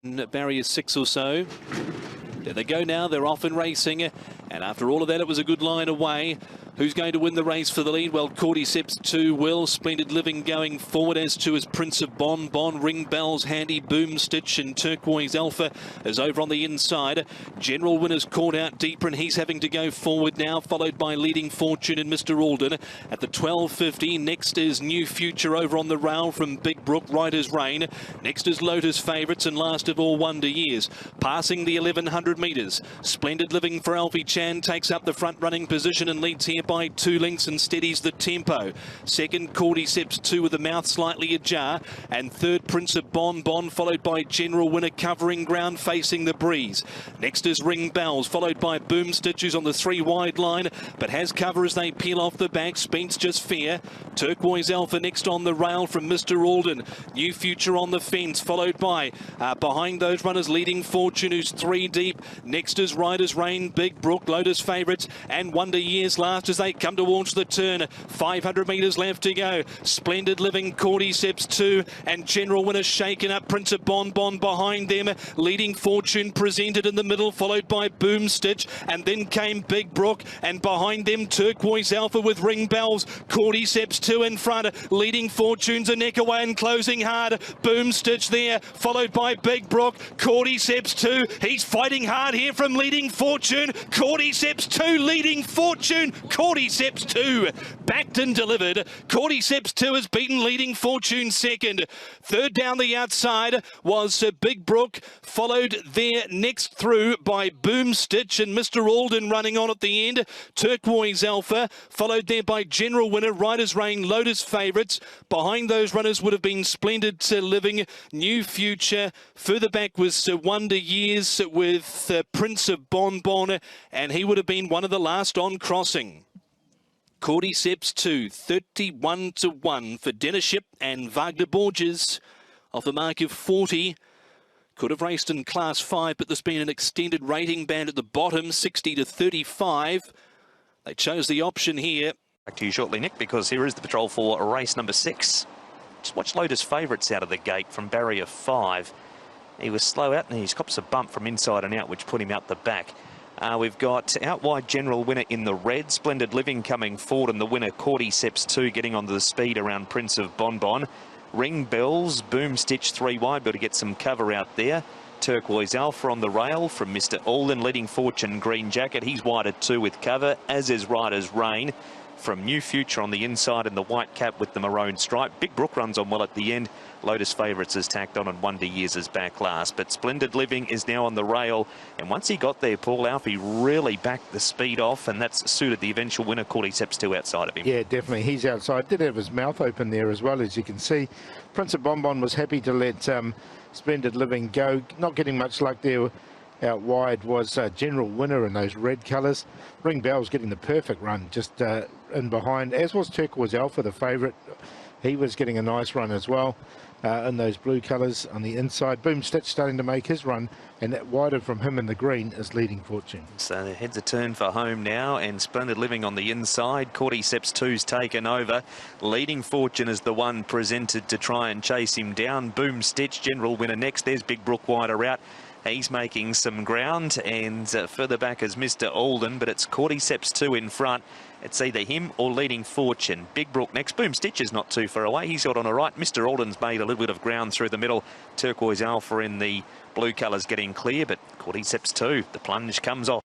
Barrier 6 or so. There they go now, they're off and racing, and after all of that it was a good line away. Who's going to win the race for the lead? Well, Cordyceps Two will. Splendid Living going forward, as to his Prince of Bon, Ring Bells, Handy, Boom Stitch, and Turquoise Alpha is over on the inside. General Winner's caught out deeper, and he's having to go forward now, followed by Leading Fortune and Mr. Alden at the 12.50. Next is New Future over on the rail from Big Brook, Rider's Reign. Next is Lotus Favourites, and last of all, Wonder Years. Passing the 1100 metres. Splendid Living for Alfie Chan takes up the front running position and leads here by 2 lengths and steadies the tempo. Second, Cordyceps Two with the mouth slightly ajar. And third, Prince of Bon, followed by General Winner covering ground facing the breeze. Next is Ring Bells, followed by Boom Stitches on the 3 wide line, but has cover as they peel off the back. Spence Just Fair. Turquoise Alpha next on the rail from Mr. Alden. New Future on the fence, followed by behind those runners Leading Fortune, who's 3 deep. Next is Rider's Reign, Big Brook, Lotus Favourites, and Wonder Years last as they come towards the turn. 500 metres left to go. Splendid Living, Cordyceps Two, and General Winner shaken up. Prince of Bon behind them. Leading Fortune presented in the middle, followed by Boom Stitch, and then came Big Brook, and behind them Turquoise Alpha with Ring Bells. Cordyceps Two in front. Leading Fortune's a neck away and closing hard. Boom Stitch there, followed by Big Brook. Cordyceps Two, he's fighting hard here from Leading Fortune. Cordyceps Two, Leading Fortune. Cordyceps Two, backed and delivered. Cordyceps Two has beaten Leading Fortune second. Third down the outside was Big Brook, followed there next through by Boom Stitch and Mr. Alden running on at the end. Turquoise Alpha, followed there by General Winner, Rider's Reign, Lotus Favourites. Behind those runners would have been Splendid Living, New Future. Further back was Wonder Years with Prince of Bon, and he would have been one of the last on crossing. Cordyceps Two, 31-1 for Dennership and Wagner Borges off the mark of 40. Could have raced in Class 5, but there's been an extended rating band at the bottom, 60-35. They chose the option here. Back to you shortly, Nick, because here is the patrol for race number 6. Just watch Lotus Favourites out of the gate from barrier 5. He was slow out, and he's cops a bump from inside and out, which put him out the back. We've got out wide General Winner in the red. Splendid Living coming forward, and the winner Cordyceps Two getting onto the speed around Prince of Bon. Ring Bells, Boom Stitch 3 wide, but to get some cover out there. Turquoise Alpha on the rail from Mr. Alden. Leading Fortune, Green Jacket. He's wide at 2 with cover, as is Rider's Reign. From New Future on the inside and the white cap with the maroon stripe. Big Brook runs on well at the end. Lotus Favourites is tacked on, and Wonder Years is back last. But Splendid Living is now on the rail. And once he got there, Paul Alfie really backed the speed off, and that's suited the eventual winner, Cordyceps Two, outside of him. Yeah, definitely. He's outside. Did have his mouth open there as well, as you can see. Prince of Bon was happy to let Splendid Living go. Not getting much luck there. Out wide was General Winner in those red colours. Ring Bells getting the perfect run just in behind, as was Turquoise Alpha, the favourite. He was getting a nice run as well in those blue colours on the inside. Boom Stitch starting to make his run, and that wider from him in the green is Leading Fortune. So the heads a turn for home now, and Splendid Living on the inside. Cordyceps Two's taken over. Leading Fortune is the one presented to try and chase him down. Boom Stitch, General Winner next. There's Big Brook wider out. He's making some ground, and further back is Mr. Alden, but it's Cordyceps Two in front. It's either him or Leading Fortune. Big Brook next. Boom Stitch is not too far away. He's got on a right. Mr. Alden's made a little bit of ground through the middle. Turquoise Alpha in the blue colours getting clear, but Cordyceps Two, the plunge comes off.